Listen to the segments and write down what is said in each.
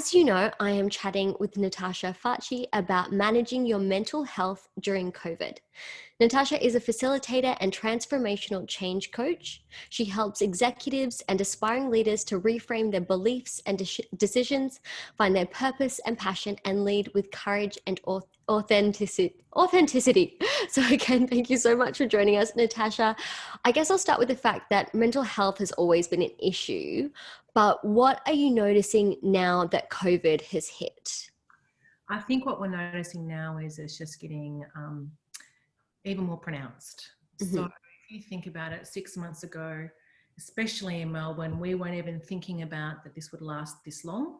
As you know, I am chatting with Natasha Facci about managing your mental health during COVID. Natasha is a facilitator and transformational change coach. She helps executives and aspiring leaders to reframe their beliefs and decisions, find their purpose and passion, and lead with courage and authenticity. So again, thank you so much for joining us, Natasha. I guess I'll start with the fact that mental health has always been an issue, but what are you noticing now that COVID has hit? I think what we're noticing now is it's just getting even more pronounced. Mm-hmm. So if you think about it, 6 months ago, especially in Melbourne, we weren't even thinking about that this would last this long.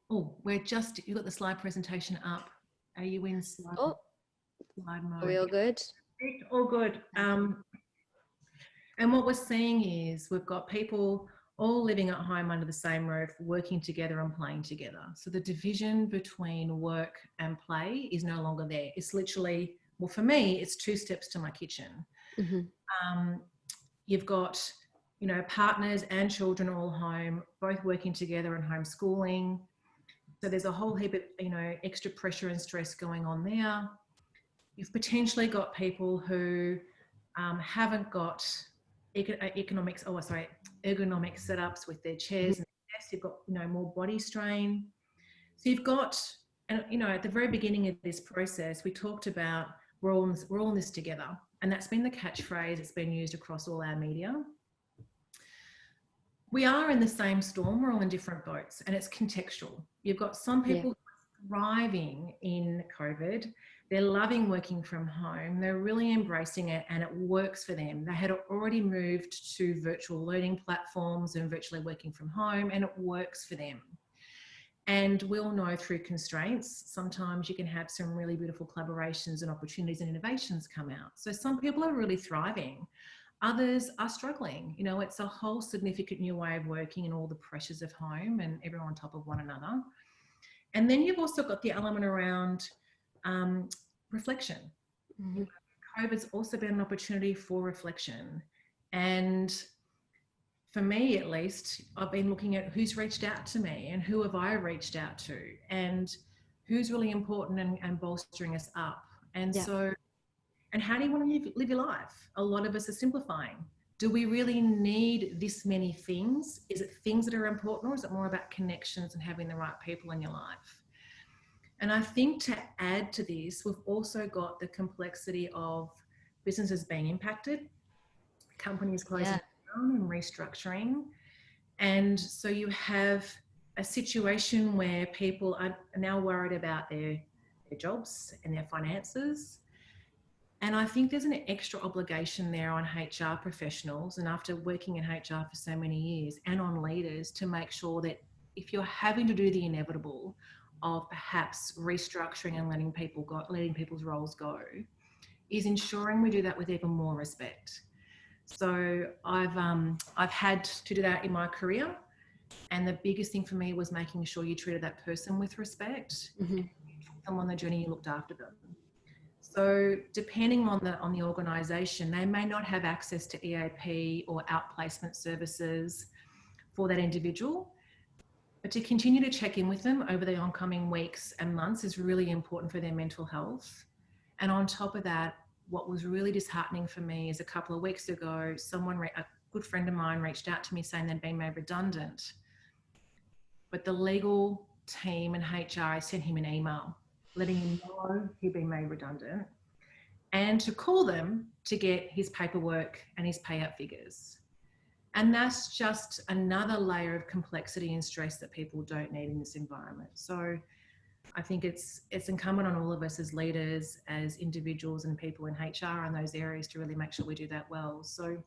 Oh, you've got the slide presentation up. Are you in slide mode? Are we all good? All good. And what we're seeing is we've got people all living at home under the same roof, working together and playing together. So the division between work and play is no longer there. It's literally, well, for me, it's 2 steps to my kitchen. Mm-hmm. You've got, partners and children all home, both working together and homeschooling. So there's a whole heap of, extra pressure and stress going on there. You've potentially got people who haven't got ergonomic setups with their chairs and desks. You've got more body strain. So you've got, and at the very beginning of this process, we talked about we're all in this together, and that's been the catchphrase. It's been used across all our media. We are in the same storm. We're all in different boats, and it's contextual. You've got some people thriving in COVID. They're loving working from home. They're really embracing it, and it works for them. They had already moved to virtual learning platforms and virtually working from home, and it works for them. And we'll know through constraints, sometimes you can have some really beautiful collaborations and opportunities and innovations come out. So some people are really thriving. Others are struggling. It's a whole significant new way of working and all the pressures of home and everyone on top of one another. And then you've also got the element around reflection. Mm-hmm. COVID's also been an opportunity for reflection. And for me, at least, I've been looking at who's reached out to me and who have I reached out to and who's really important and bolstering us up. And so, and how do you want to live your life? A lot of us are simplifying. Do we really need this many things? Is it things that are important, or is it more about connections and having the right people in your life? And I think to add to this, we've also got the complexity of businesses being impacted, companies closing down and restructuring. And so you have a situation where people are now worried about their jobs and their finances. And I think there's an extra obligation there on HR professionals, and after working in HR for so many years, and on leaders, to make sure that if you're having to do the inevitable of perhaps restructuring and letting people's roles go, is ensuring we do that with even more respect. So I've had to do that in my career, and the biggest thing for me was making sure you treated that person with respect, and you took them on the journey, you looked after them. So depending on the organisation, they may not have access to EAP or outplacement services for that individual, but to continue to check in with them over the oncoming weeks and months is really important for their mental health. And on top of that, what was really disheartening for me is a couple of weeks ago, a good friend of mine reached out to me saying they'd been made redundant. But the legal team and HR sent him an email letting him know he'd been made redundant and to call them to get his paperwork and his payout figures. And that's just another layer of complexity and stress that people don't need in this environment. So I think it's incumbent on all of us as leaders, as individuals and people in HR in those areas to really make sure we do that well. So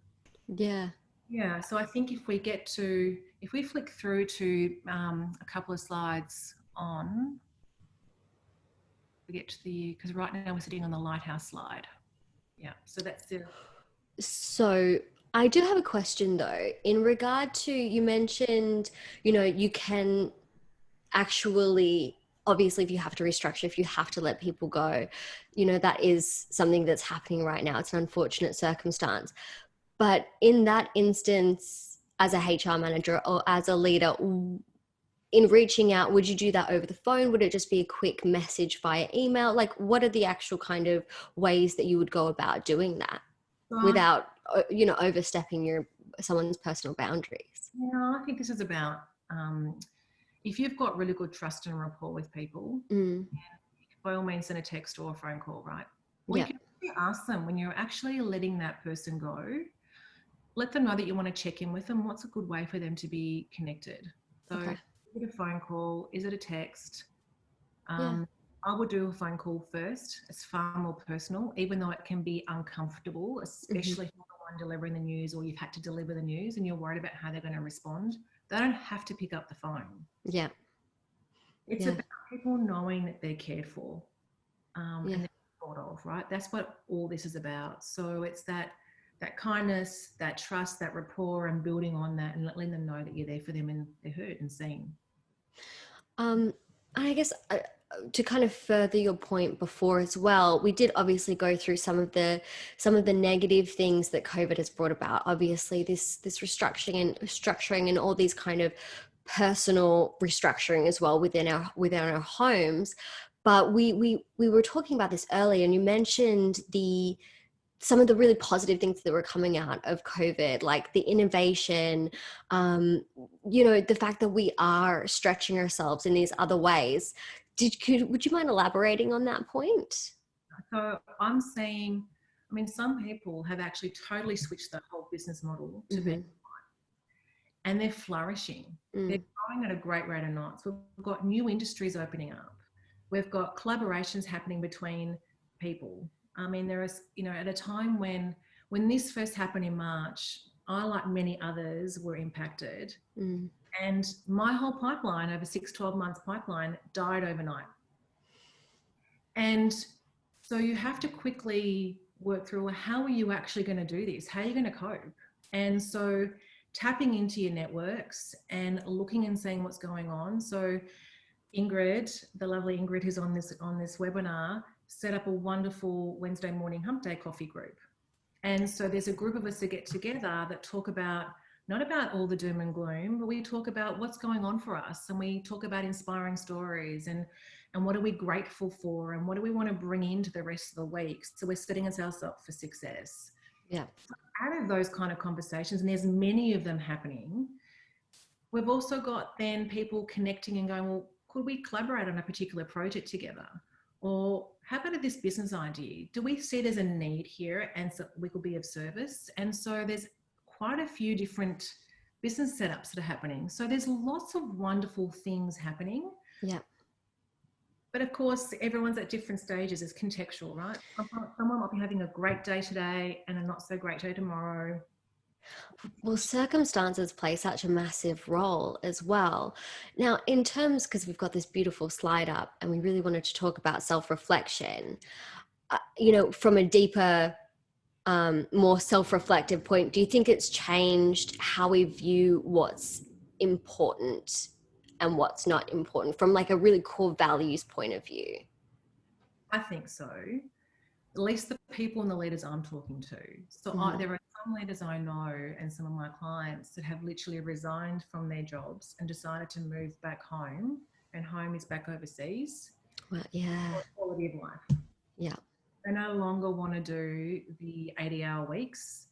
so I think if we flick through to a couple of slides on, we get to because right now we're sitting on the lighthouse slide. Yeah, so that's it. So I do have a question though, in regard to, you mentioned, you can actually, obviously, if you have to restructure, if you have to let people go, that is something that's happening right now. It's an unfortunate circumstance. But in that instance, as a HR manager or as a leader, in reaching out, would you do that over the phone? Would it just be a quick message via email? Like, what are the actual kind of ways that you would go about doing that So, without, overstepping someone's personal boundaries? I think this is about if you've got really good trust and rapport with people, Mm, by all means send a text or a phone call, right? Or you yeah. can ask them when you're actually letting that person go, let them know that you want to check in with them. What's a good way for them to be connected? So Okay. is it a phone call? Is it a text? Yeah. I would do a phone call first. It's far more personal, even though it can be uncomfortable, Hmm. especially if you're the one delivering the news or you've had to deliver the news and you're worried about how they're going to respond. They don't have to pick up the phone. Yeah. It's Yeah. about people knowing that they're cared for, Yeah. and they're thought of, right? That's what all this is about. So it's that kindness, that trust, that rapport, and building on that, and letting them know that you're there for them and they're heard and seen. I guess to kind of further your point before as well, we did obviously go through some of the negative things that COVID has brought about. Obviously, this structuring and all these kind of personal restructuring as well within our homes. But we were talking about this earlier, and you mentioned some of the really positive things that were coming out of COVID, like the innovation, um, the fact that we are stretching ourselves in these other ways. Would you mind elaborating on that point? So I'm seeing, I mean, some people have actually totally switched their whole business model to being, Mm-hmm. and they're flourishing. They're Mm, growing at a great rate of knots. We've got new industries opening up. We've got collaborations happening between people. I mean, there is, at a time when this first happened in March, I, like many others, were impacted. mm, And my whole pipeline, over 6, 12 months pipeline, died overnight. And so you have to quickly work through, well, how are you actually going to do this? How are you going to cope? And so tapping into your networks and looking and seeing what's going on. So Ingrid, the lovely Ingrid who's on this webinar, set up a wonderful Wednesday morning hump day coffee group. And so there's a group of us that get together that talk about, not about all the doom and gloom, but we talk about what's going on for us, and we talk about inspiring stories, and what are we grateful for, and what do we want to bring into the rest of the week. So we're setting ourselves up for success. yeah. Out of those kind of conversations, and there's many of them happening, we've also got then people connecting and going, well, could we collaborate on a particular project together? Or how about this business idea? Do we see there's a need here and so we could be of service? And so there's quite a few different business setups that are happening. So there's lots of wonderful things happening. Yeah. But of course, everyone's at different stages. It's contextual, right? Someone might be having a great day today and a not so great day tomorrow. Well, circumstances play such a massive role as well. Now, in terms, because we've got this beautiful slide up and we really wanted to talk about self-reflection, from a deeper, more self-reflective point, do you think it's changed how we view what's important and what's not important from like a really core values point of view? I think so. At least the people and the leaders I'm talking to. So Mm-hmm. there are some leaders I know and some of my clients that have literally resigned from their jobs and decided to move back home, and home is back overseas, Well, yeah. for quality of life. Yeah. They no longer want to do the 80-hour weeks.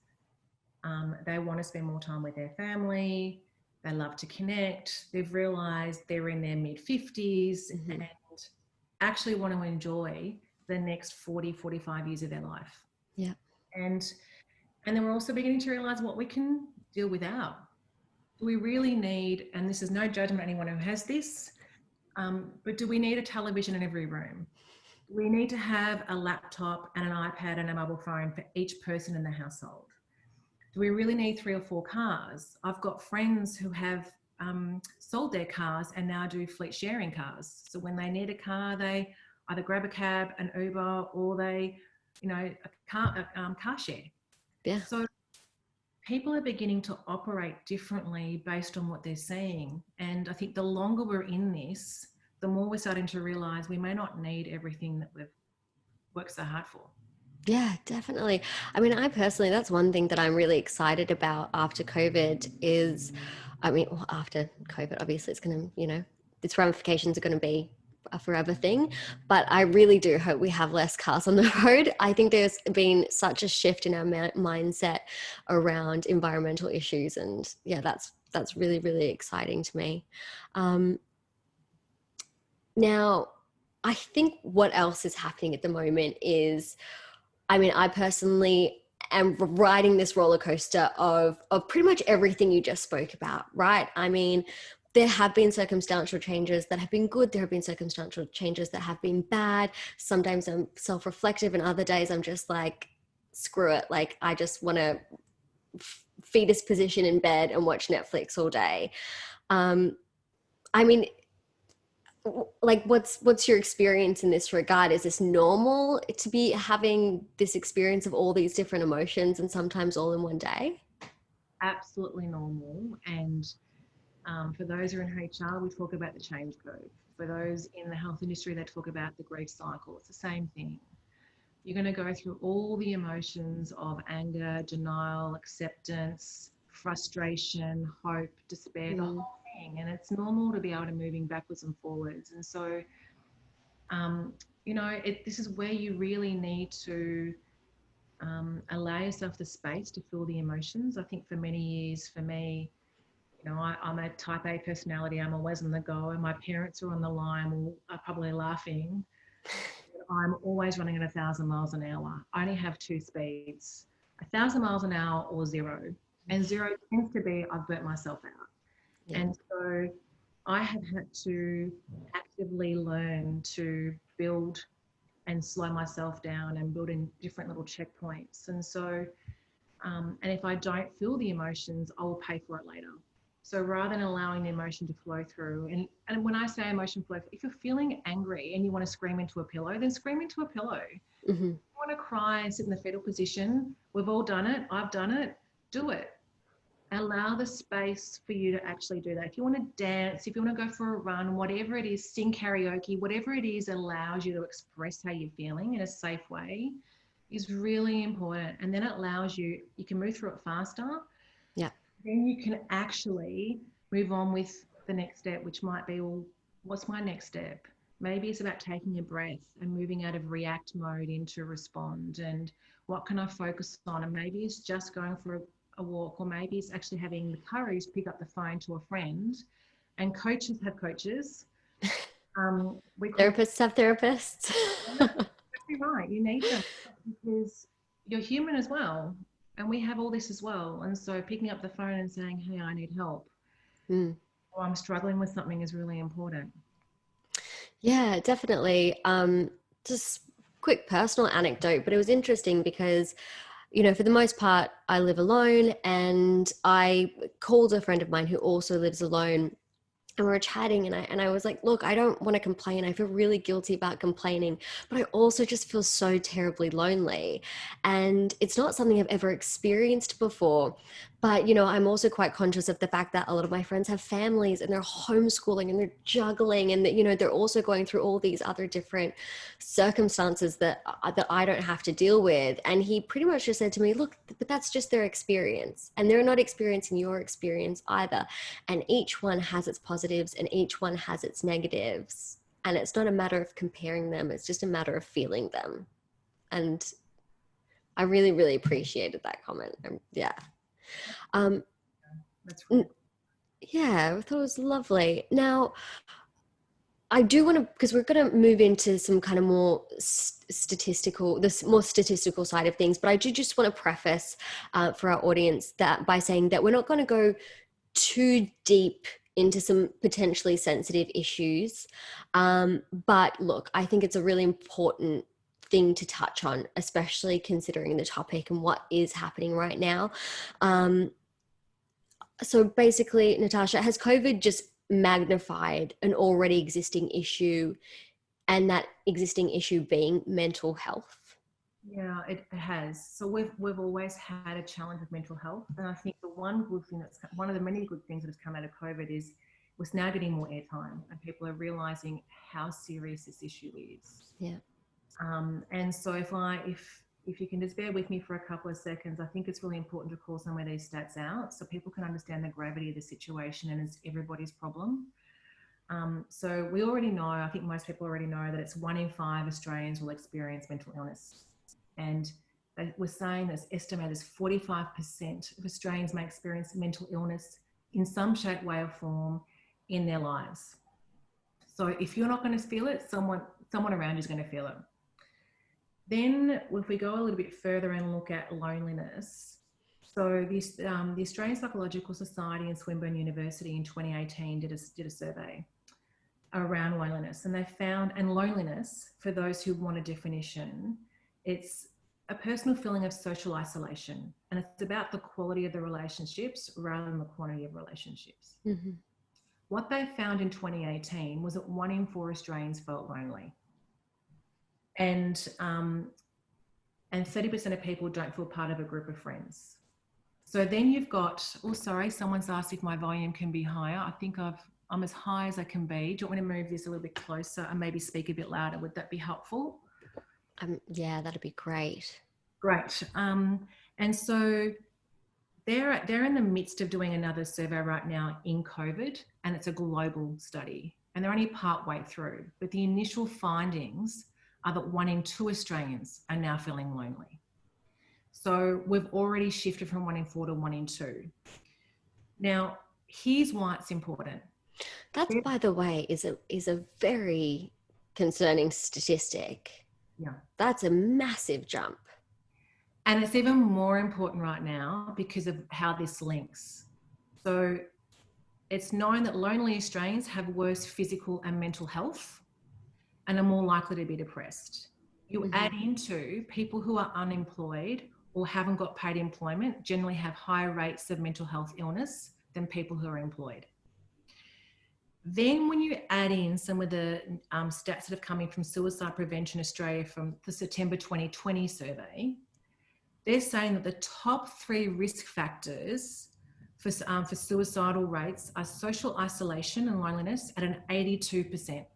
They want to spend more time with their family. They love to connect. They've realized they're in their mid 50s Mm-hmm. and actually want to enjoy the next 40, 45 years of their life. Yeah. And and then we're also beginning to realize what we can deal without. Do we really need, and this is no judgment on anyone who has this, but do we need a television in every room? Do we need to have a laptop and an iPad and a mobile phone for each person in the household? Do we really need 3 or 4 cars? I've got friends who have sold their cars and now do fleet sharing cars. So when they need a car, they either grab a cab, an Uber, or they, a car share. Yeah. So people are beginning to operate differently based on what they're seeing. And I think the longer we're in this, the more we're starting to realize we may not need everything that we've worked so hard for. Yeah, definitely. I mean, I personally, that's one thing that I'm really excited about after COVID is, I mean, well, after COVID, obviously it's going to, its ramifications are going to be a forever thing. But I really do hope we have less cars on the road. I think there's been such a shift in our mindset around environmental issues. And yeah, that's really, really exciting to me. Um, Now, I think what else is happening at the moment is, I mean, I personally am riding this roller coaster of pretty much everything you just spoke about, right? I mean, there have been circumstantial changes that have been good. There have been circumstantial changes that have been bad. Sometimes I'm self-reflective, and other days I'm just like, screw it. Like, I just want to fetus position in bed and watch Netflix all day. Um, I mean, like what's your experience in this regard? Is this normal to be having this experience of all these different emotions and sometimes all in one day? Absolutely normal. And for those who are in HR, we talk about the change curve. For those in the health industry, they talk about the grief cycle. It's the same thing. You're going to go through all the emotions of anger, denial, acceptance, frustration, hope, despair, the Mm. whole thing. And it's normal to be able to moving backwards and forwards. And so, um, this is where you really need to allow yourself the space to feel the emotions. I think for many years, for me, I'm a type A personality. I'm always on the go, and my parents are on the line, are probably laughing. I'm always running at 1,000 miles an hour. I only have two speeds, 1,000 miles an hour or zero. And zero tends to be I've burnt myself out. Yeah. And so I have had to actively learn to build and slow myself down and build in different little checkpoints. And so, and if I don't feel the emotions, I will pay for it later. So rather than allowing the emotion to flow through, and when I say emotion flow, if you're feeling angry and you want to scream into a pillow, then scream into a pillow. Mm-hmm. You want to cry and sit in the fetal position, we've all done it. I've done it. Do it. Allow the space for you to actually do that. If you want to dance, if you want to go for a run, whatever it is, sing karaoke, whatever it is allows you to express how you're feeling in a safe way is really important. And then it allows you, you can move through it faster. Yeah. Then you can actually move on with the next step, which might be, well, what's my next step? Maybe it's about taking a breath and moving out of react mode into respond. And what can I focus on? And maybe it's just going for a walk, or maybe it's actually having the courage to pick up the phone to a friend. And coaches have coaches. We call Therapists have therapists. exactly right. You need them because you're human as well. And we have all this as well. And so picking up the phone and saying, hey, I need help, Mm. or I'm struggling with something is really important. Yeah, definitely. Just quick personal anecdote, but it was interesting because, for the most part, I live alone, and I called a friend of mine who also lives alone, and we were chatting, and I was like, look, I don't want to complain. I feel really guilty about complaining, but I also just feel so terribly lonely. And it's not something I've ever experienced before. But, I'm also quite conscious of the fact that a lot of my friends have families and they're homeschooling and they're juggling, and that, they're also going through all these other different circumstances that I don't have to deal with. And he pretty much just said to me, look, but that's just their experience, and they're not experiencing your experience either. And each one has its positives and each one has its negatives. And it's not a matter of comparing them, it's just a matter of feeling them. And I really, really appreciated that comment. Yeah. Um, That's really yeah, I thought it was lovely. Now, I do want to, because we're going to move into some kind of more statistical, this more statistical side of things, but I do just want to preface for our audience that by saying that we're not going to go too deep into some potentially sensitive issues. But look, I think it's a really important thing to touch on, especially considering the topic and what is happening right now. So basically, Natasha, has COVID just magnified an already existing issue, and that existing issue being mental health? yeah, it has. So we've always had a challenge with mental health, and I think the one good thing that's one of the many good things that has come out of COVID is we're now getting more airtime, and people are realizing how serious this issue is. Yeah. And so if if you can just bear with me for a couple of seconds, I think it's really important to call some of these stats out so people can understand the gravity of the situation, and it's everybody's problem. So we already know, I think most people already know, that it's 1 in 5 Australians will experience mental illness. And they were saying that it's estimated as 45% of Australians may experience mental illness in some shape, way or form in their lives. So if you're not going to feel it, someone around you is going to feel it. Then if we go a little bit further and look at loneliness, so this, the Australian Psychological Society and Swinburne University in 2018 did a survey around loneliness, and they found, and loneliness, for those who want a definition, it's a personal feeling of social isolation, and it's about the quality of the relationships rather than the quantity of relationships. Mm-hmm. What they found in 2018 was that 1 in 4 Australians felt lonely. And 30% of people don't feel part of a group of friends. So then you've got, oh, sorry, someone's asked if my volume can be higher. I think I'm as high as I can be. Do you want me to move this a little bit closer and maybe speak a bit louder? Would that be helpful? Yeah, that'd be great. Great. And so they're in the midst of doing another survey right now in COVID, and it's a global study, and they're only part way through. But the initial findings are that 1 in 2 Australians are now feeling lonely. So we've already shifted from 1 in 4 to 1 in 2. Now, here's why it's important. That, by the way, is a very concerning statistic. Yeah. That's a massive jump. And it's even more important right now because of how this links. So it's known that lonely Australians have worse physical and mental health and are more likely to be depressed. You add into people who are unemployed or haven't got paid employment, generally have higher rates of mental health illness than people who are employed. Then when you add in some of the stats that have come in from Suicide Prevention Australia from the September 2020 survey, they're saying that the top 3 risk factors for suicidal rates are social isolation and loneliness at an 82%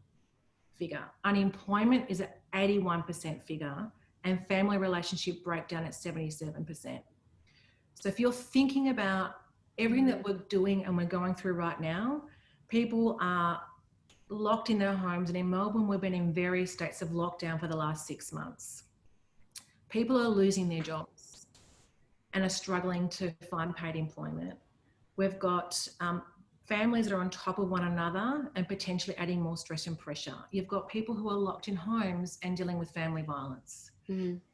figure. Unemployment is at 81% figure, and family relationship breakdown at 77%. So if you're thinking about everything that we're doing and we're going through right now, people are locked in their homes, and in Melbourne, we've been in various states of lockdown for the last 6 months. People are losing their jobs and are struggling to find paid employment. We've got families that are on top of one another and potentially adding more stress and pressure. You've got people who are locked in homes and dealing with family violence.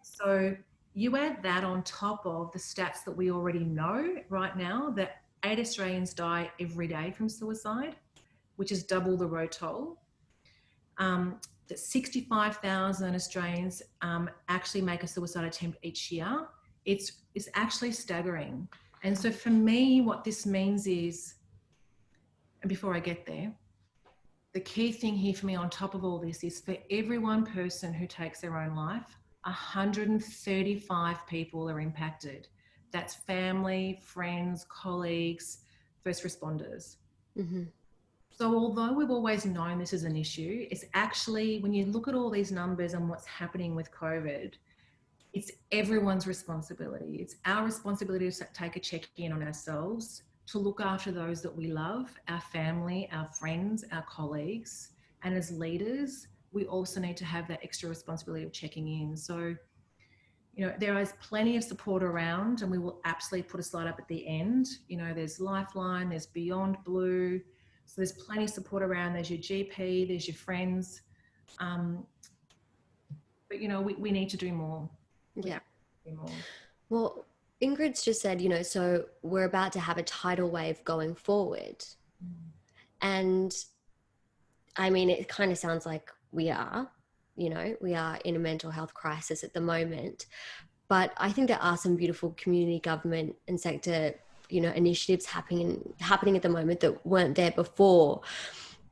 So you add that on top of the stats that we already know right now, that 8 Australians die every day from suicide, which is double the road toll. That 65,000 Australians actually make a suicide attempt each year. It's actually staggering. And so for me, what this means is, and before I get there, the key thing here for me on top of all this is, for every one person who takes their own life, 135 people are impacted. That's family, friends, colleagues, first responders. So although we've always known this is an issue, it's actually, when you look at all these numbers and what's happening with COVID, it's everyone's responsibility. It's our responsibility to take a check-in on ourselves, to look after those that we love, our family, our friends, our colleagues. And as leaders, we also need to have that extra responsibility of checking in. So, you know, there is plenty of support around, and we will absolutely put a slide up at the end. You know, there's Lifeline, there's Beyond Blue. So there's plenty of support around. There's your GP, there's your friends. But, you know, we need to do more. Yeah. Well, Ingrid's just said, you know, so we're about to have a tidal wave going forward. And I mean, it kind of sounds like we are, you know, we are in a mental health crisis at the moment. But I think there are some beautiful community government and sector, you know, initiatives happening at the moment that weren't there before.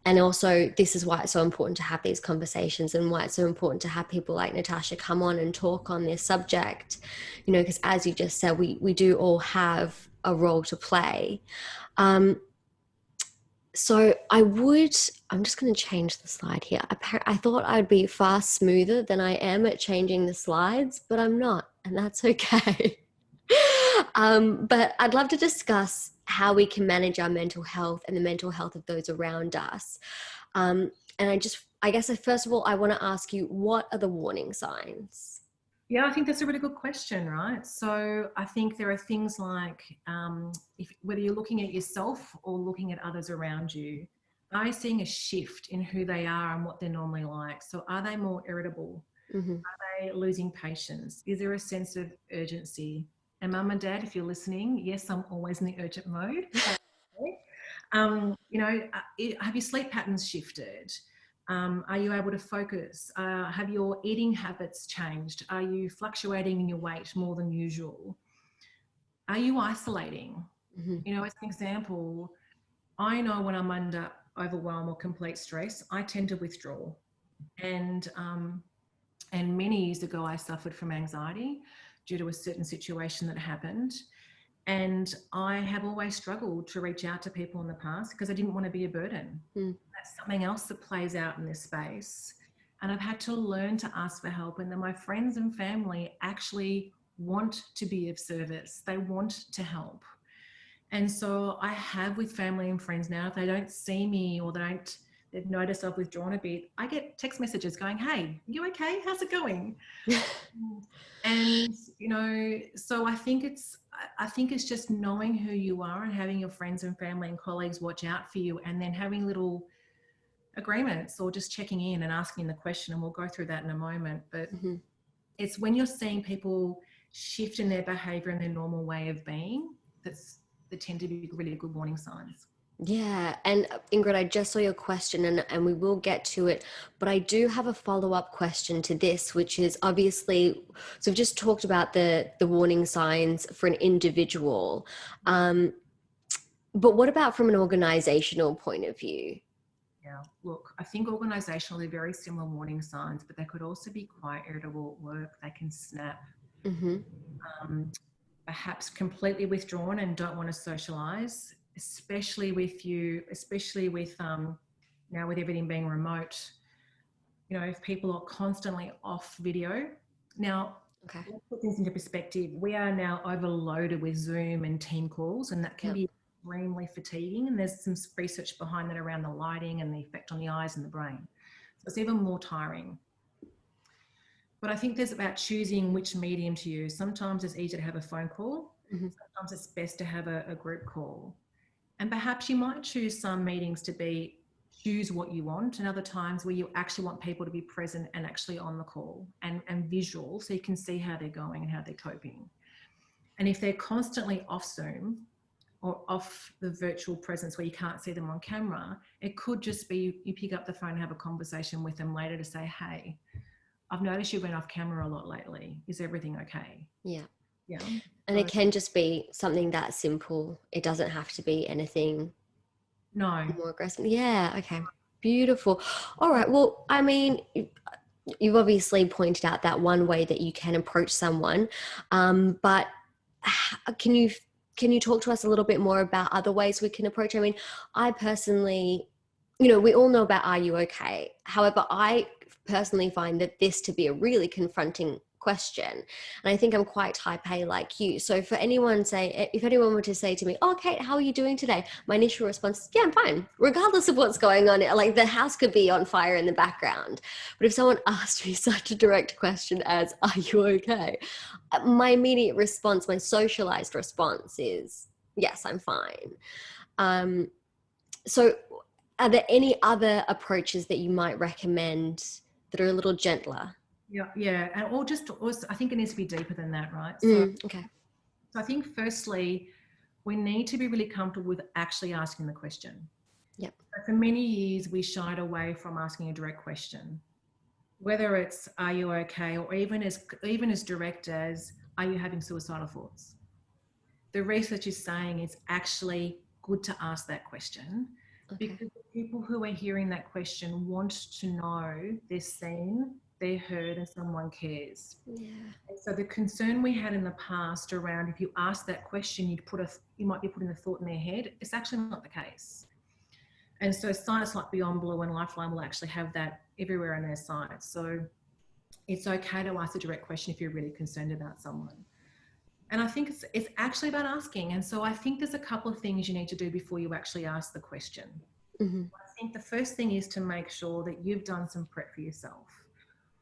And also, this is why it's so important to have these conversations, and why it's so important to have people like Natasha come on and talk on this subject, you know, because as you just said, we do all have a role to play. So I'm just going to change the slide here. I thought I'd be far smoother than I am at changing the slides, but I'm not. and that's okay. But I'd love to discuss how we can manage our mental health and the mental health of those around us. And I guess, first of all, I want to ask you, what are the warning signs? Yeah, I think that's a really good question, right? So I think there are things like whether you're looking at yourself or looking at others around you, are you seeing a shift in who they are and what they're normally like? So are they more irritable? Mm-hmm. Are they losing patience? Is there a sense of urgency? And mum and dad, if you're listening, yes, I'm always in the urgent mode. Have your sleep patterns shifted? Are you able to focus? Have your eating habits changed? Are you fluctuating in your weight more than usual? Are you isolating? Mm-hmm. As an example, I know when I'm under overwhelm or complete stress, I tend to withdraw. And many years ago, I suffered from anxiety due to a certain situation that happened. And I have always struggled to reach out to people in the past because I didn't want to be a burden. Mm. That's something else that plays out in this space. And I've had to learn to ask for help. And then my friends and family actually want to be of service, they want to help. And so I have with family and friends now, if they don't see me or they've noticed I've withdrawn a bit, I get text messages going, "Hey, you okay? How's it going?" And so I think it's just knowing who you are and having your friends and family and colleagues watch out for you, and then having little agreements or just checking in and asking the question, and we'll go through that in a moment. But Mm-hmm. it's when you're seeing people shift in their behavior and their normal way of being that tend to be really good warning signs. Yeah, and Ingrid, I just saw your question, and we will get to it, but I do have a follow-up question to this, which is obviously, so we've just talked about the warning signs for an individual, but what about from an organizational point of view? Yeah, look, I think organisationally very similar warning signs, but they could also be quite irritable at work. They can snap, Mm-hmm. um, perhaps completely withdrawn and don't want to socialise, especially with now with everything being remote. If people are constantly off video. Now, Okay. let's put things into perspective. We are now overloaded with Zoom and team calls, and that can Yeah. be extremely fatiguing. And there's some research behind that around the lighting and the effect on the eyes and the brain. So it's even more tiring. But I think there's about choosing which medium to use. Sometimes it's easier to have a phone call. Mm-hmm. Sometimes it's best to have a group call. And perhaps you might choose some meetings to be choose what you want, and other times where you actually want people to be present and actually on the call and visual, so you can see how they're going and how they're coping. And if they're constantly off Zoom or off the virtual presence where you can't see them on camera, it could just be you pick up the phone and have a conversation with them later to say, "Hey, I've noticed you've been off camera a lot lately. Is everything okay?" Yeah. Yeah. And it can just be something that simple. It doesn't have to be anything No. more aggressive. Yeah, okay. Beautiful. All right. Well, I mean, you've obviously pointed out that one way that you can approach someone, but can you talk to us a little bit more about other ways we can approach? I mean, I personally, we all know about "Are you okay?" However, I personally find that this to be a really confronting question, and I think I'm quite type A like you. So if anyone were to say to me, "Oh, Kate, how are you doing today?" My initial response is, "Yeah, I'm fine," regardless of what's going on. Like, the house could be on fire in the background, but if someone asked me such a direct question as "Are you okay?" my immediate response, my socialized response, is yes, I'm fine. So are there any other approaches that you might recommend that are a little gentler? Yeah, and or I think it needs to be deeper than that, right? So Okay. I think firstly, we need to be really comfortable with actually asking the question. Yep. For many years, we shied away from asking a direct question, whether it's "Are you okay?" or even as direct as "Are you having suicidal thoughts?" The research is saying it's actually good to ask that question, Okay. because the people who are hearing that question want to know they're seen, they're heard, and someone cares. Yeah. And so the concern we had in the past around, if you ask that question, you might be putting a thought in their head. It's actually not the case. And so sites like Beyond Blue and Lifeline will actually have that everywhere on their sites. So It's okay to ask a direct question if you're really concerned about someone. And I think it's actually about asking. And so I think there's a couple of things you need to do before you actually ask the question. Mm-hmm. I think the first thing is to make sure that you've done some prep for yourself.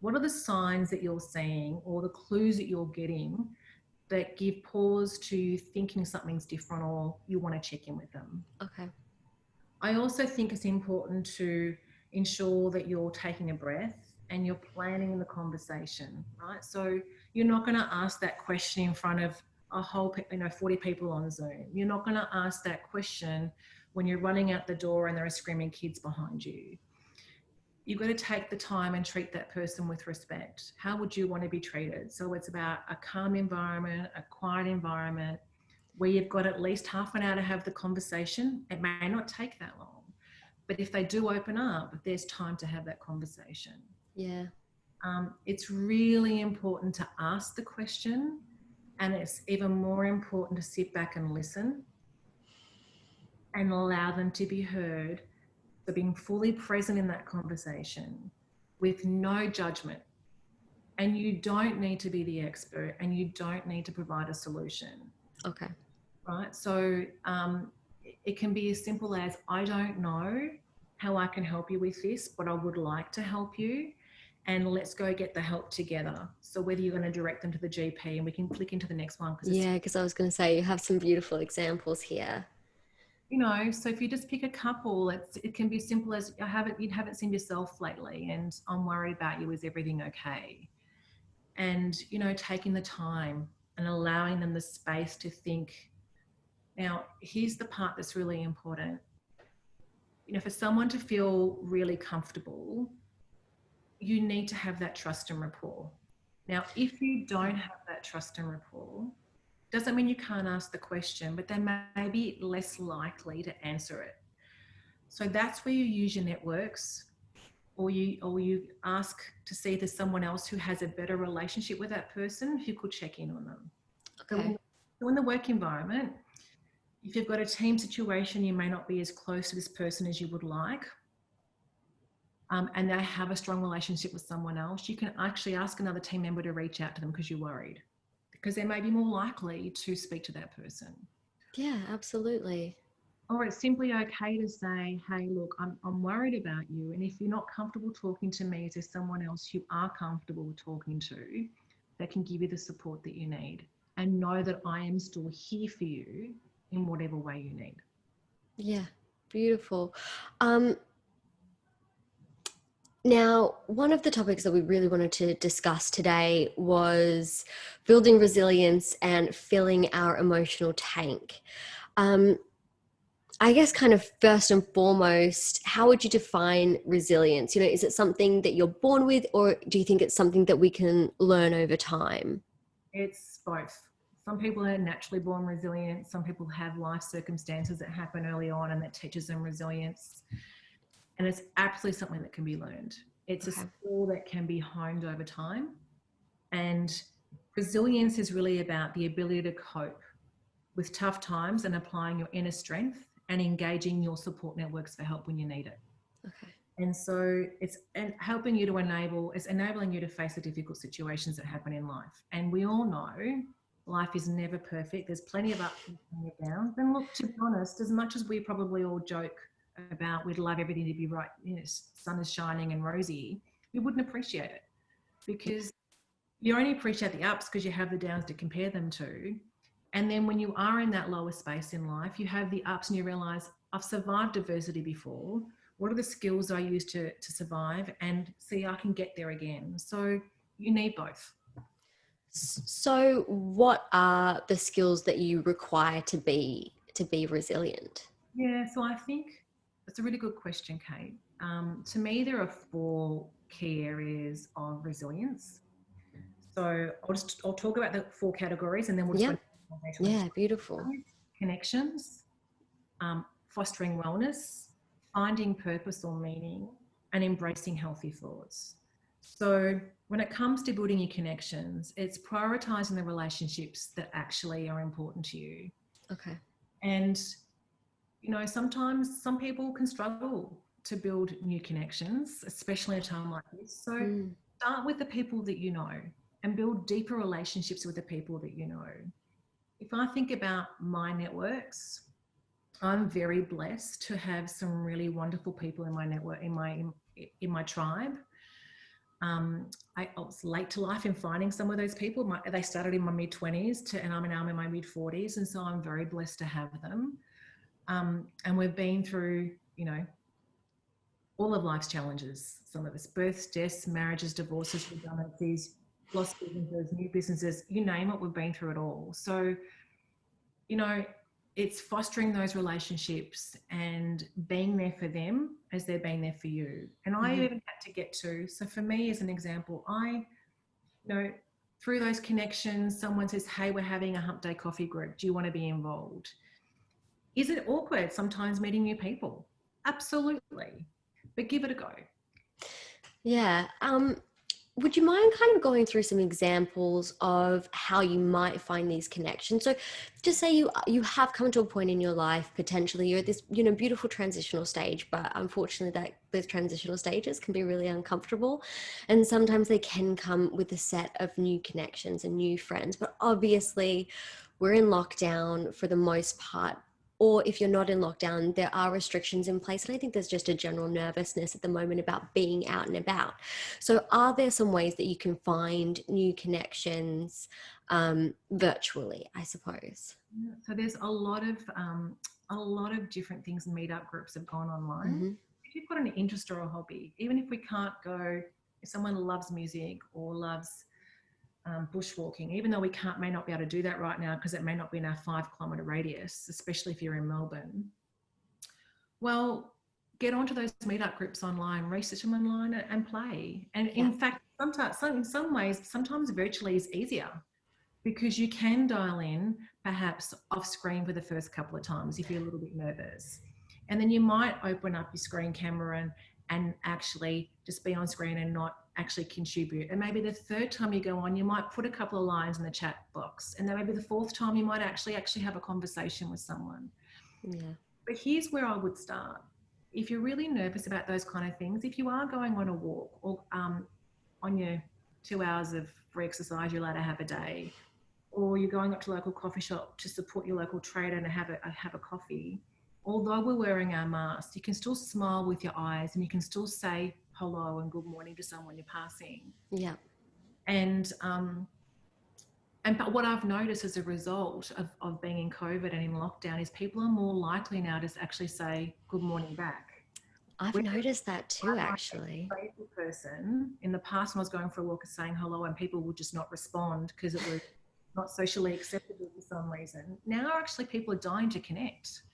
What are the signs that you're seeing or the clues that you're getting that give pause to thinking something's different or you want to check in with them? Okay. I also think it's important to ensure that you're taking a breath and you're planning the conversation, right? So you're not going to ask that question in front of a whole, 40 people on Zoom. You're not going to ask that question when you're running out the door and there are screaming kids behind you. You've got to take the time and treat that person with respect. How would you want to be treated? So it's about a calm environment, a quiet environment, where you've got at least half an hour to have the conversation. It may not take that long, but if they do open up, there's time to have that conversation. Yeah. It's really important to ask the question, and it's even more important to sit back and listen and allow them to be heard. So being fully present in that conversation with no judgment. And you don't need to be the expert and you don't need to provide a solution. Okay. Right? So it can be as simple as, I don't know how I can help you with this, but I would like to help you. And let's go get the help together. So whether you're going to direct them to the GP, and we can flick into the next one, because Yeah, because I was going to say you have some beautiful examples here. so if you just pick a couple, it can be simple as, you haven't seen yourself lately and I'm worried about you. Is everything okay? And, taking the time and allowing them the space to think. Now, here's the part that's really important. For someone to feel really comfortable, you need to have that trust and rapport. Now, if you don't have that trust and rapport, doesn't mean you can't ask the question, but they may be less likely to answer it. So that's where you use your networks, or you ask to see if there's someone else who has a better relationship with that person who could check in on them. Okay. So in the work environment, if you've got a team situation, you may not be as close to this person as you would like, and they have a strong relationship with someone else, you can actually ask another team member to reach out to them because you're worried, because they may be more likely to speak to that person. Yeah, absolutely. Or it's simply okay to say, hey, look, I'm worried about you. And if you're not comfortable talking to me, is there someone else you are comfortable talking to that can give you the support that you need? And know that I am still here for you in whatever way you need. Yeah, beautiful. Now, one of the topics that we really wanted to discuss today was building resilience and filling our emotional tank. I guess kind of first and foremost, how would you define resilience? Is it something that you're born with, or do you think it's something that we can learn over time? It's both. Some people are naturally born resilient. Some people have life circumstances that happen early on and that teaches them resilience. And it's absolutely something that can be learned. It's a Okay. skill that can be honed over time. And resilience is really about the ability to cope with tough times and applying your inner strength and engaging your support networks for help when you need it. Okay. And so it's enabling you to face the difficult situations that happen in life. And we all know life is never perfect. There's plenty of ups and plenty of downs. And look, to be honest, as much as we probably all joke about we'd love everything to be right, sun is shining and rosy, we wouldn't appreciate it, because you only appreciate the ups because you have the downs to compare them to. And then when you are in that lower space in life, you have the ups and you realize, I've survived adversity before. What are the skills I use to survive? And see, I can get there again. So you need both. So, what are the skills that you require to be resilient? Yeah, so I think that's a really good question, Kate. To me, there are 4 key areas of resilience. So I'll talk about the 4 categories, and then we'll just Yeah. go into Yeah, beautiful. connections, fostering wellness, finding purpose or meaning, and embracing healthy thoughts. So when it comes to building your connections, it's prioritizing the relationships that actually are important to you. Okay. And, sometimes some people can struggle to build new connections, especially at a time like this. So start with the people that you know and build deeper relationships with the people that you know. If I think about my networks, I'm very blessed to have some really wonderful people in my network, in my tribe. I was late to life in finding some of those people. They started in my mid-20s and I'm now in my mid-40s, and so I'm very blessed to have them. And we've been through, all of life's challenges. Some of us: births, deaths, marriages, divorces, redundancies, lost businesses, new businesses, you name it, we've been through it all. So, it's fostering those relationships and being there for them as they're being there for you. And I even had to get to, so for me as an example, through those connections, someone says, hey, we're having a hump day coffee group. Do you want to be involved? Is it awkward sometimes meeting new people? Absolutely. But give it a go. Yeah. Would you mind kind of going through some examples of how you might find these connections? So just say you have come to a point in your life, potentially you're at this, beautiful transitional stage, but unfortunately those transitional stages can be really uncomfortable. And sometimes they can come with a set of new connections and new friends. But obviously we're in lockdown for the most part. Or if you're not in lockdown, there are restrictions in place. And I think there's just a general nervousness at the moment about being out and about. So are there some ways that you can find new connections virtually, I suppose? So there's a lot of different things. Meetup groups have gone online. If you've got an interest or a hobby, even if we can't go, if someone loves music or loves bushwalking, even though we may not be able to do that right now because it may not be in our 5-kilometre radius, especially if you're in Melbourne. Well, get onto those meetup groups online, research them online and play. And in fact, in some ways, sometimes virtually is easier because you can dial in perhaps off screen for the first couple of times if you're a little bit nervous. And then you might open up your screen camera and actually just be on screen and not actually contribute. And maybe the third time you go on, you might put a couple of lines in the chat box. And then maybe the fourth time you might actually have a conversation with someone. Yeah. But here's where I would start. If you're really nervous about those kind of things, if you are going on a walk or on your 2 hours of free exercise you're allowed to have a day, or you're going up to a local coffee shop to support your local trader and have a coffee, although we're wearing our masks, you can still smile with your eyes and you can still say hello and good morning to someone you're passing. Yeah. But what I've noticed as a result of being in COVID and in lockdown is people are more likely now to actually say good morning back. I've noticed that too, actually. I'm a person. In the past, when I was going for a walk and saying hello and people would just not respond because it was not socially acceptable for some reason. Now actually people are dying to connect.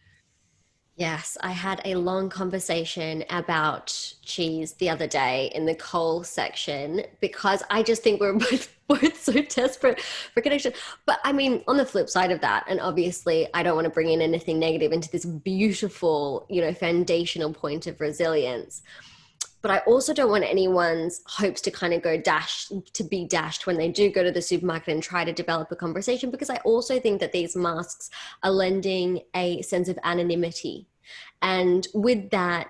Yes, I had a long conversation about cheese the other day in the coal section because I just think we're both so desperate for connection. But I mean, on the flip side of that, and obviously I don't want to bring in anything negative into this beautiful, foundational point of resilience. But I also don't want anyone's hopes to kind of be dashed when they do go to the supermarket and try to develop a conversation, because I also think that these masks are lending a sense of anonymity. And with that,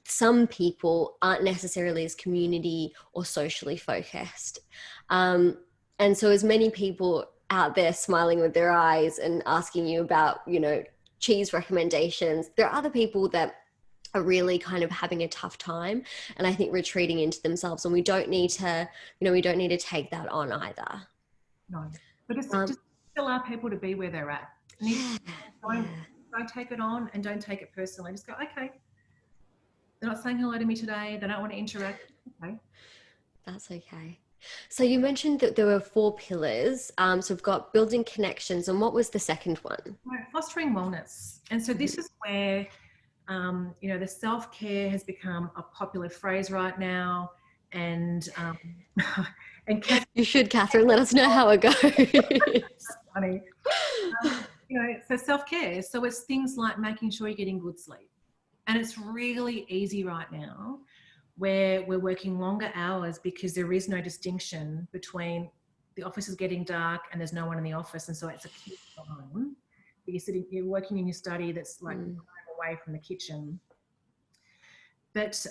some people aren't necessarily as community or socially focused. And so as many people out there smiling with their eyes and asking you about, cheese recommendations, there are other people that are really kind of having a tough time and I think retreating into themselves, and we don't need to take that on either. No, but just allow people to be where they're at. And don't take it on and don't take it personally. Just go, okay, they're not saying hello to me today, they don't want to interact. Okay, that's okay. So you mentioned that there were 4 pillars. So we've got building connections, and what was the second one? right, fostering wellness. And so this is where the self-care has become a popular phrase right now. And you should, Catherine, let us know how it goes. That's funny. So self-care. So it's things like making sure you're getting good sleep. And it's really easy right now where we're working longer hours because there is no distinction between the office is getting dark and there's no one in the office. And so it's a cute time. You're working in your study that's like away from the kitchen. But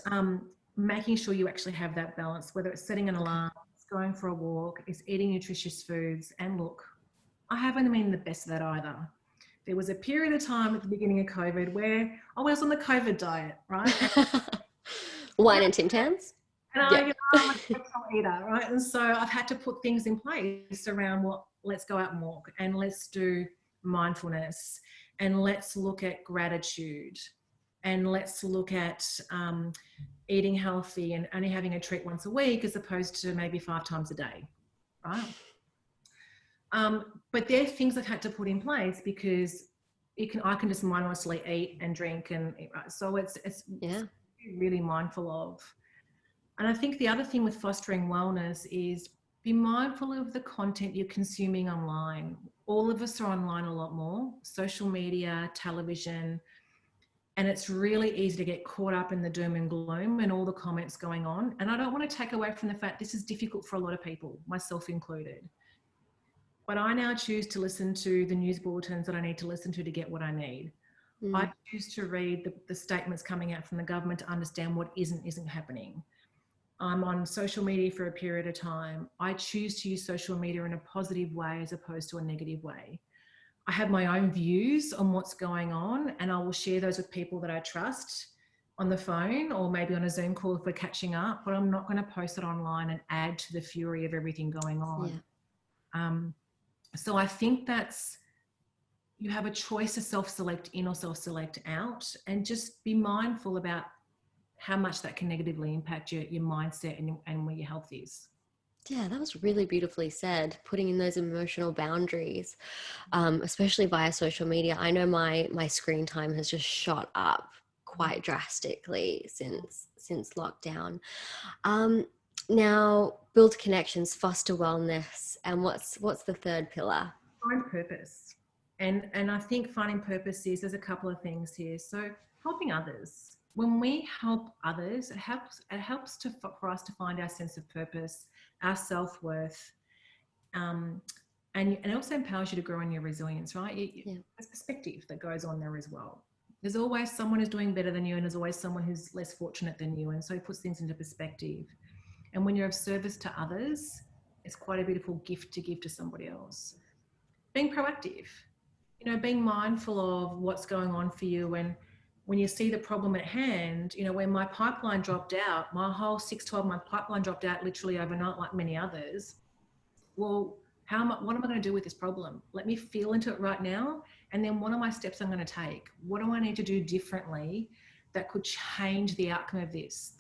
making sure you actually have that balance, whether it's setting an alarm, it's going for a walk, it's eating nutritious foods. And look, I haven't been the best at that either. There was a period of time at the beginning of COVID where I was on the COVID diet, right? Wine and Tim Tams? And Yeah. I'm a natural eater, right? And so I've had to put things in place around let's go out and walk, and let's do mindfulness, and let's look at gratitude, and let's look at eating healthy and only having a treat once a week as opposed to maybe 5 times a day, right? But there are things I've had to put in place because I can just mindlessly eat and drink, and so it's really mindful of. And I think the other thing with fostering wellness is be mindful of the content you're consuming online. All of us are online a lot more, social media, television, and it's really easy to get caught up in the doom and gloom and all the comments going on. And I don't want to take away from the fact this is difficult for a lot of people, myself included. But I now choose to listen to the news bulletins that I need to listen to get what I need. I choose to read the statements coming out from the government to understand what isn't happening. I'm on social media for a period of time. I choose to use social media in a positive way as opposed to a negative way. I have my own views on what's going on, and I will share those with people that I trust on the phone or maybe on a Zoom call if we're catching up, but I'm not going to post it online and add to the fury of everything going on. Yeah. So I think you have a choice to self-select in or self-select out, and just be mindful about how much that can negatively impact your mindset and where your health is. Yeah, that was really beautifully said, putting in those emotional boundaries, especially via social media. I know my screen time has just shot up quite drastically since lockdown. Now, build connections, foster wellness, and what's the third pillar? Find purpose. And I think finding purpose there's a couple of things here. So helping others. When we help others, it helps for us to find our sense of purpose, our self-worth, and it also empowers you to grow in your resilience, right? There's perspective that goes on there as well. There's always someone who's doing better than you, and there's always someone who's less fortunate than you, and so it puts things into perspective. And when you're of service to others, it's quite a beautiful gift to give to somebody else. Being proactive, being mindful of what's going on for you, and when you see the problem at hand, when my pipeline dropped out, my whole 6-12 month pipeline dropped out literally overnight, like many others. Well, what am I going to do with this problem? Let me feel into it right now. And then what are my steps I'm going to take? What do I need to do differently that could change the outcome of this?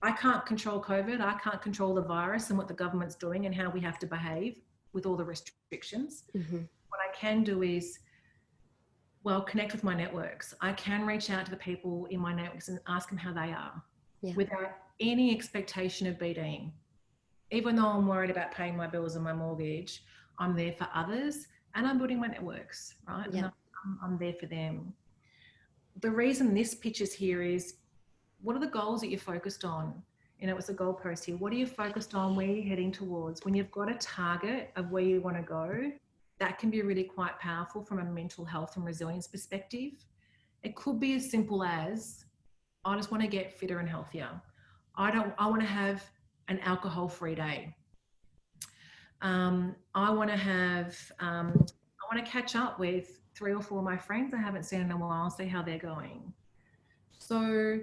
I can't control COVID. I can't control the virus and what the government's doing and how we have to behave with all the restrictions. Mm-hmm. What I can do is, connect with my networks. I can reach out to the people in my networks and ask them how they are without any expectation of BDing. Even though I'm worried about paying my bills and my mortgage, I'm there for others, and I'm building my networks, right? Yeah. And I'm there for them. The reason this picture's here is, what are the goals that you're focused on? It's a goalpost here. What are you focused on? Where are you heading towards? When you've got a target of where you want to go, that can be really quite powerful from a mental health and resilience perspective. It could be as simple as, I just want to get fitter and healthier. I want to have an alcohol-free day. I want to catch up with 3 or 4 of my friends I haven't seen in a while, see how they're going. So,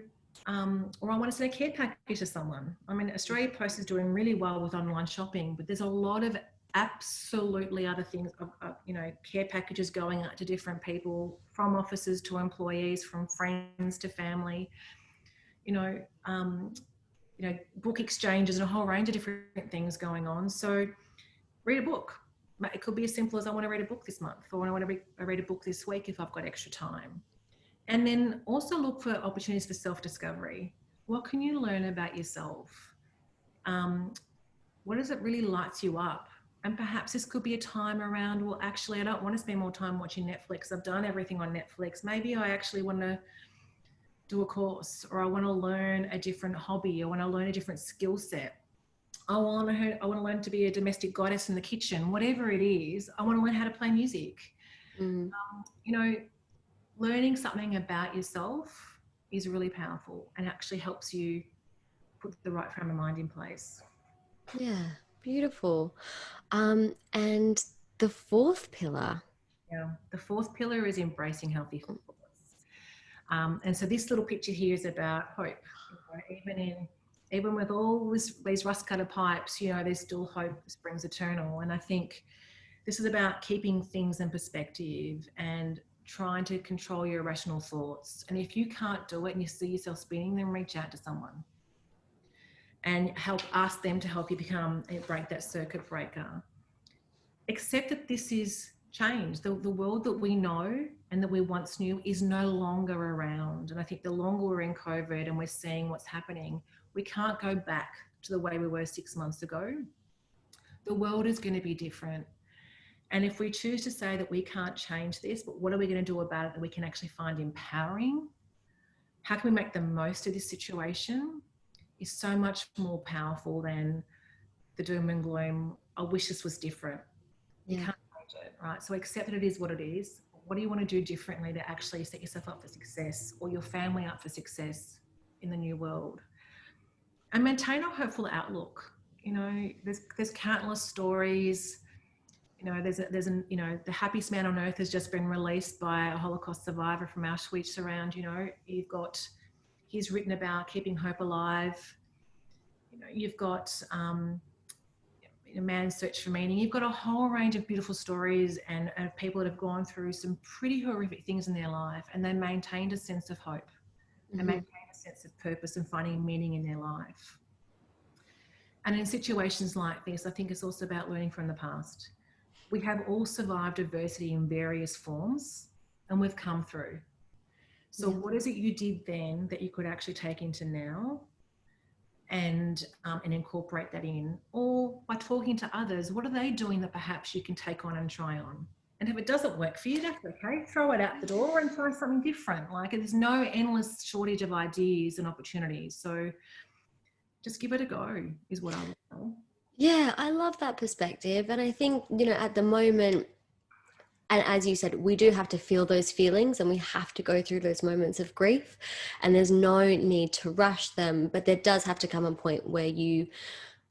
or I want to send a care package to someone. Australia Post is doing really well with online shopping, but there's a lot of absolutely other things, care packages going out to different people, from officers to employees, from friends to family, book exchanges and a whole range of different things going on. So read a book. It could be as simple as, I want to read a book this month, or I want to read a book this week if I've got extra time. And then also look for opportunities for self-discovery. What can you learn about yourself? What does it really lights you up? And perhaps this could be a time around, well, actually, I don't want to spend more time watching Netflix. I've done everything on Netflix. Maybe I actually want to do a course, or I want to learn a different hobby. I want to learn a different skill set. I want to learn to be a domestic goddess in the kitchen. Whatever it is, I want to learn how to play music. Learning something about yourself is really powerful and actually helps you put the right frame of mind in place. Yeah, beautiful. And the fourth pillar. Yeah. The fourth pillar is embracing healthy thoughts. And so this little picture here is about hope. You know, even with all these rust-colored pipes, you know, there's still hope. The spring's eternal. And I think this is about keeping things in perspective and trying to control your irrational thoughts. And if you can't do it and you see yourself spinning, then reach out to someone and ask them to help you break that circuit breaker. Accept that this is change. The world that we know and that we once knew is no longer around. And I think the longer we're in COVID and we're seeing what's happening, we can't go back to the way we were 6 months ago. The world is going to be different. And if we choose to say that we can't change this, but what are we going to do about it that we can actually find empowering? How can we make the most of this situation? Is so much more powerful than the doom and gloom. I wish this was different. You Yeah. can't change it, right? So accept that it is what it is. What do you want to do differently to actually set yourself up for success or your family up for success in the new world? And maintain a hopeful outlook. You know, there's countless stories. You know, you know, the happiest man on earth has just been released by a Holocaust survivor from Auschwitz around, you know, he's written about keeping hope alive. You know, you've got A Man's Search for Meaning. You've got a whole range of beautiful stories and people that have gone through some pretty horrific things in their life, and they maintained a sense of hope. They maintained a sense of purpose and finding meaning in their life. And in situations like this, I think it's also about learning from the past. We have all survived adversity in various forms, and we've come through. So what is it you did then that you could actually take into now and incorporate that in? Or by talking to others, what are they doing that perhaps you can take on and try on? And if it doesn't work for you, that's okay. Throw it out the door and try something different. Like, there's no endless shortage of ideas and opportunities. So just give it a go is what I would say. Yeah, I love that perspective. And I think, you know, at the moment, and as you said, we do have to feel those feelings and we have to go through those moments of grief. And there's no need to rush them. But there does have to come a point where you,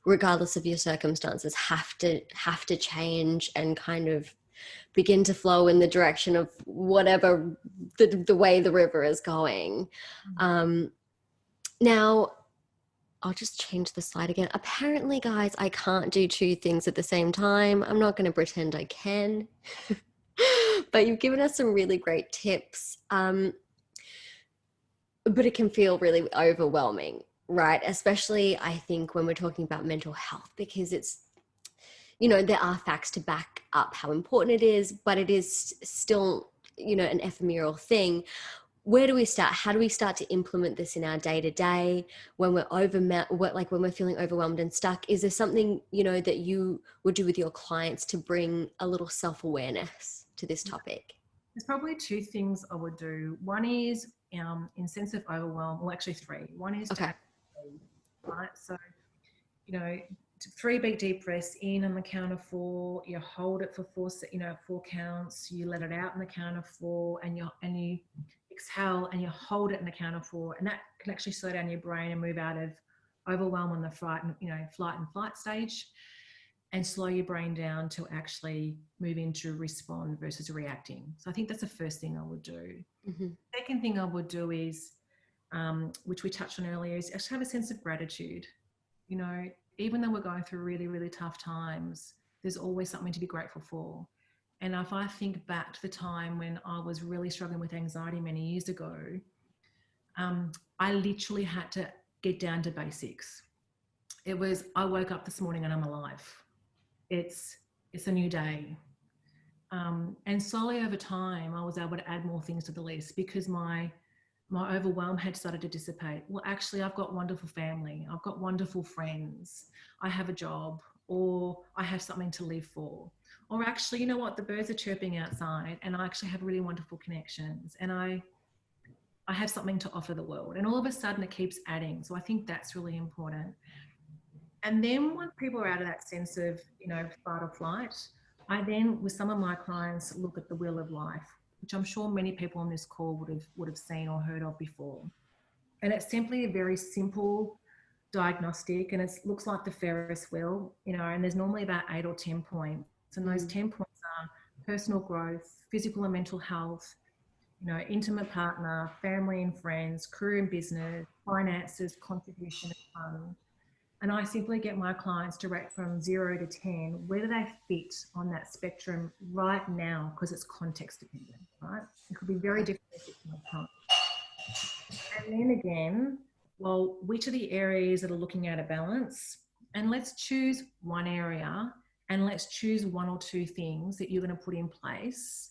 regardless of your circumstances, have to change and kind of begin to flow in the direction of whatever the way the river is going. Now, I'll just change the slide again. Apparently, guys, I can't do two things at the same time. I'm not going to pretend I can. But you've given us some really great tips. But it can feel really overwhelming, right? Especially, I think, when we're talking about mental health, because it's, you know, there are facts to back up how important it is, but it is still, you know, an ephemeral thing. Where do we start? How do we start to implement this in our day to day when we're when we're feeling overwhelmed and stuck? Is there something, you know, that you would do with your clients to bring a little self-awareness to this topic? There's probably two things I would do. One is in sense of overwhelm, well, actually three. One is to Okay. breathe, right? So, you know, 3 deep breaths in on the count of 4. You hold it for 4 counts. You let it out on the count of 4, and you exhale and you hold it in the count of 4, and that can actually slow down your brain and move out of overwhelm on the flight and flight stage, and slow your brain down to actually move into respond versus reacting. So I think that's the first thing I would do. Mm-hmm. Second thing I would do is, which we touched on earlier, is actually have a sense of gratitude. You know, even though we're going through really, really tough times, there's always something to be grateful for. And if I think back to the time when I was really struggling with anxiety many years ago, I literally had to get down to basics. It was, I woke up this morning and I'm alive. It's a new day. And slowly over time, I was able to add more things to the list because my overwhelm had started to dissipate. Well, actually, I've got wonderful family. I've got wonderful friends. I have a job, or I have something to live for. Or actually, you know what? The birds are chirping outside and I actually have really wonderful connections, and I have something to offer the world. And all of a sudden it keeps adding. So I think that's really important. And then when people are out of that sense of, you know, fight or flight, I then, with some of my clients, look at the wheel of life, which I'm sure many people on this call would have seen or heard of before. And it's simply a very simple diagnostic, and it looks like the Ferris wheel, you know, and there's normally about 8 or 10 points. And those 10 points are personal growth, physical and mental health, you know, intimate partner, family and friends, career and business, finances, contribution and fun. And I simply get my clients to rate from 0 to 10, where do they fit on that spectrum right now? Because it's context dependent, right? It could be very different at 6 months' time. And then again, well, which are the areas that are looking at a balance? And let's choose one area and let's choose 1 or 2 things that you're going to put in place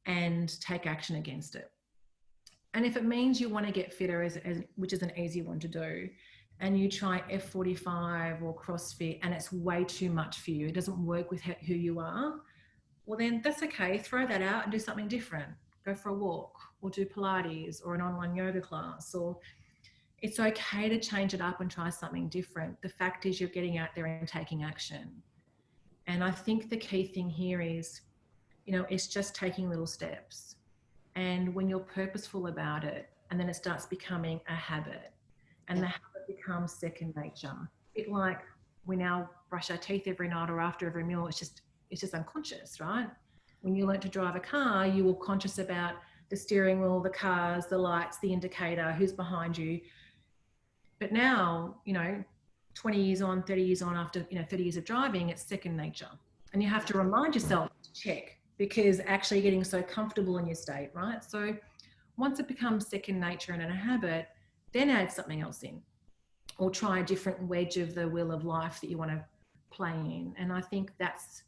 and take action against it. And if it means you want to get fitter, which is an easy one to do, and you try F45 or CrossFit and it's way too much for you, it doesn't work with who you are, well then that's okay. Throw that out and do something different. Go for a walk or do Pilates or an online yoga class, or it's okay to change it up and try something different. The fact is you're getting out there and taking action. And I think the key thing here is, you know, it's just taking little steps. And when you're purposeful about it, and then it starts becoming a habit, and the habit becomes second nature. A bit like we now brush our teeth every night or after every meal, it's just unconscious, right? When you learn to drive a car, you were conscious about the steering wheel, the cars, the lights, the indicator, who's behind you. But now, you know, 20 years on, 30 years on, after, you know, 30 years of driving, it's second nature. And you have to remind yourself to check, because actually you're getting so comfortable in your state, right? So once it becomes second nature and a habit, then add something else in, or try a different wedge of the wheel of life that you want to play in. And I think that's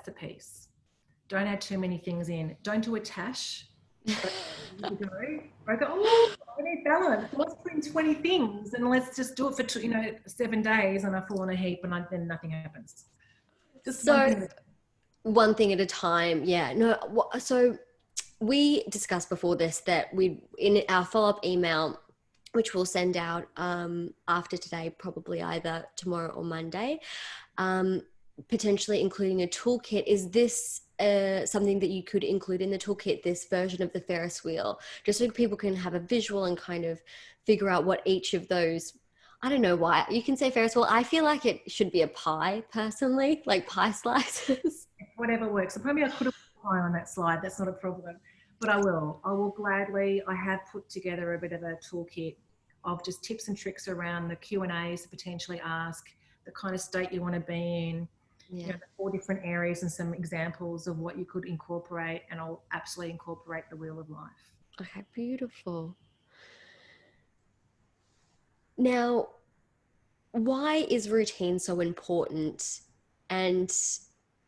the piece. Don't add too many things in. Don't do a tash. I go, oh, I need balance. Let's put in 20 things and let's just do it for 7 days, and I fall in a heap and then nothing happens. Just one thing at a time. Yeah. No. So we discussed before this that in our follow-up email, which we'll send out after today, probably either tomorrow or Monday, potentially including a toolkit. Is this something that you could include in the toolkit, this version of the Ferris wheel, just so people can have a visual and kind of figure out what each of those, I don't know why you can say Ferris wheel. I feel like it should be a pie, personally, like pie slices. Whatever works. So probably I could have put pie on that slide. That's not a problem. But I will gladly. I have put together a bit of a toolkit of just tips and tricks around the Q&As to potentially ask, the kind of state you want to be in, you know, the 4 different areas, and some examples of what you could incorporate. And I'll absolutely incorporate the wheel of life. Okay, beautiful. Now, why is routine so important, and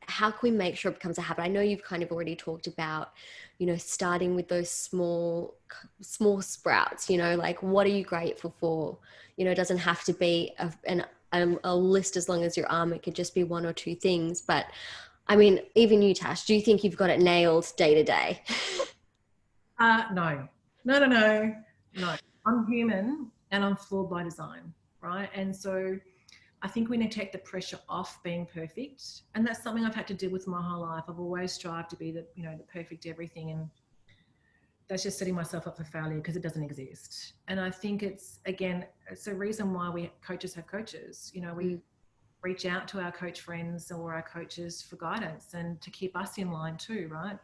how can we make sure it becomes a habit? I know you've kind of already talked about, you know, starting with those small sprouts, you know, like what are you grateful for? You know, it doesn't have to be a list as long as your arm. It could just be 1 or 2 things. But I mean, even you, Tash, do you think you've got it nailed day to day? No. I'm human and I'm flawed by design, right? And so I think we need to take the pressure off being perfect. And that's something I've had to deal with my whole life. I've always strived to be the perfect everything. And that's just setting myself up for failure, because it doesn't exist. And I think it's a reason why coaches have coaches. You know, we reach out to our coach friends or our coaches for guidance and to keep us in line too, right?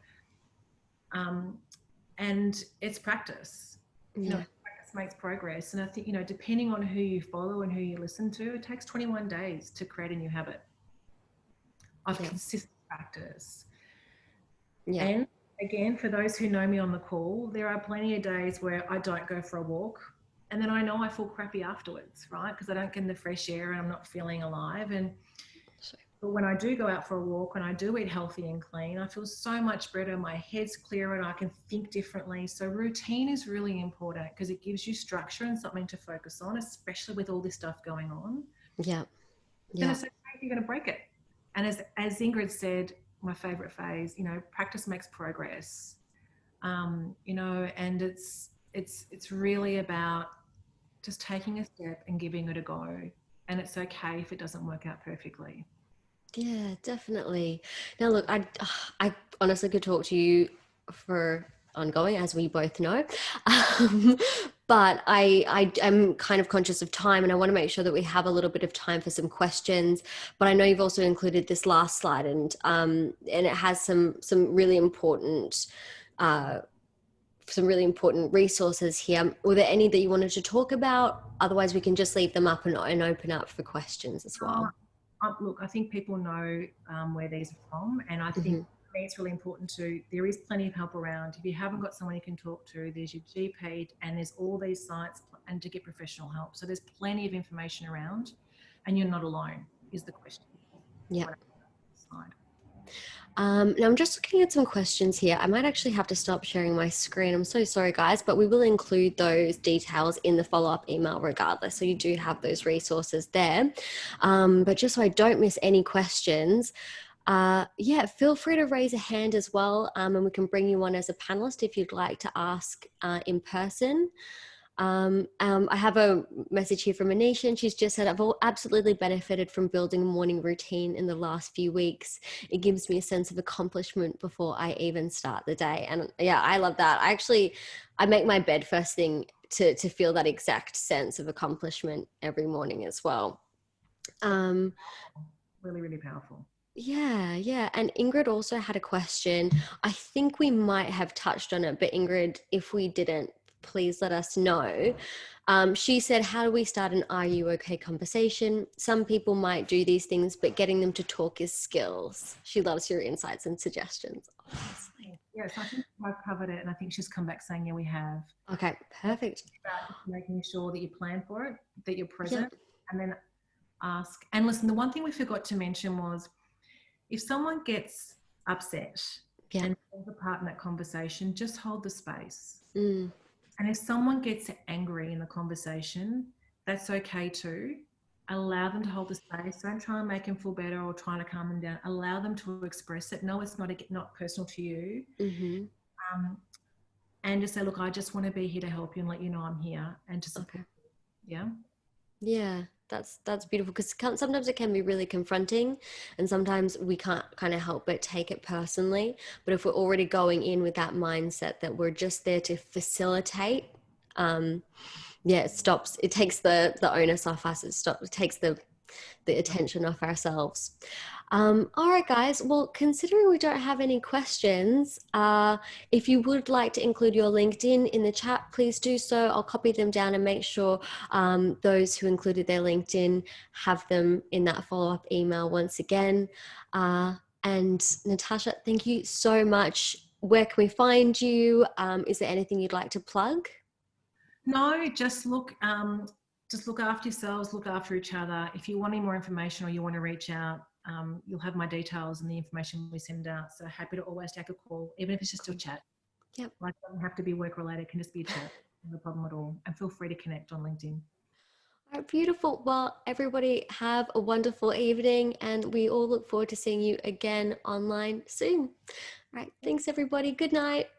And it's practice. You know, practice makes progress. And I think, you know, depending on who you follow and who you listen to, it takes 21 days to create a new habit of consistent practice. And again, for those who know me on the call, there are plenty of days where I don't go for a walk, and then I know I feel crappy afterwards, right? Because I don't get in the fresh air and I'm not feeling alive. But when I do go out for a walk and I do eat healthy and clean, I feel so much better. My head's clearer and I can think differently. So routine is really important, because it gives you structure and something to focus on, especially with all this stuff going on. And it's okay if you're going to break it. And as Ingrid said, my favorite phrase, you know, practice makes progress. You know, and it's really about just taking a step and giving it a go. And it's okay if it doesn't work out perfectly. Yeah, definitely. Now, look, I honestly could talk to you for ongoing, as we both know. Um, but I am kind of conscious of time, and I want to make sure that we have a little bit of time for some questions. But I know you've also included this last slide, and it has some really important resources here. Were there any that you wanted to talk about? Otherwise, we can just leave them up and open up for questions as well. Look, I think people know where these are from, and I think for me it's really important to, there is plenty of help around. If you haven't got someone you can talk to, there's your GP, and there's all these sites, and to get professional help. So there's plenty of information around, and you're not alone, is the question. Yeah. Now I'm just looking at some questions here. I might actually have to stop sharing my screen. I'm so sorry, guys, but we will include those details in the follow-up email regardless. So you do have those resources there. But just so I don't miss any questions, yeah, feel free to raise a hand as well, and we can bring you on as a panelist if you'd like to ask in person. I have a message here from Anisha, and she's just said, I've absolutely benefited from building a morning routine in the last few weeks. It gives me a sense of accomplishment before I even start the day. And yeah, I love that. I make my bed first thing to feel that exact sense of accomplishment every morning as well. Really, really powerful. Yeah. And Ingrid also had a question. I think we might have touched on it, but Ingrid, if we didn't, please let us know. She said, how do we start an "are you okay" conversation? Some people might do these things, but getting them to talk is skills. She loves your insights and suggestions, obviously. Yes, I think I've covered it, and I think she's come back saying, yeah, we have. Okay, perfect. It's about making sure that you plan for it, that you're present, Yep. and then ask. And listen, the one thing we forgot to mention was, if someone gets upset and falls apart in that conversation, just hold the space. And if someone gets angry in the conversation, that's okay too. Allow them to hold the space. Don't try and make them feel better or trying to calm them down. Allow them to express it. No, it's not personal to you. And just say, look, I just want to be here to help you and let you know I'm here and to support you. Yeah, that's beautiful, because sometimes it can be really confronting, and sometimes we can't kind of help but take it personally. But if we're already going in with that mindset that we're just there to facilitate, it takes the onus off us. It takes the attention off ourselves. All right, guys. Well, considering we don't have any questions, if you would like to include your LinkedIn in the chat, please do so. I'll copy them down and make sure those who included their LinkedIn have them in that follow-up email once again. And Natasha, thank you so much. Where can we find you? Is there anything you'd like to plug? No, just look after yourselves, look after each other. If you want any more information or you want to reach out, you'll have my details and the information we send out. So happy to always take a call, even if it's just a chat. Yep. Like, it doesn't have to be work related, it can just be a chat. No problem at all. And feel free to connect on LinkedIn. All right, beautiful. Well, everybody have a wonderful evening, and we all look forward to seeing you again online soon. All right. Thanks, everybody. Good night.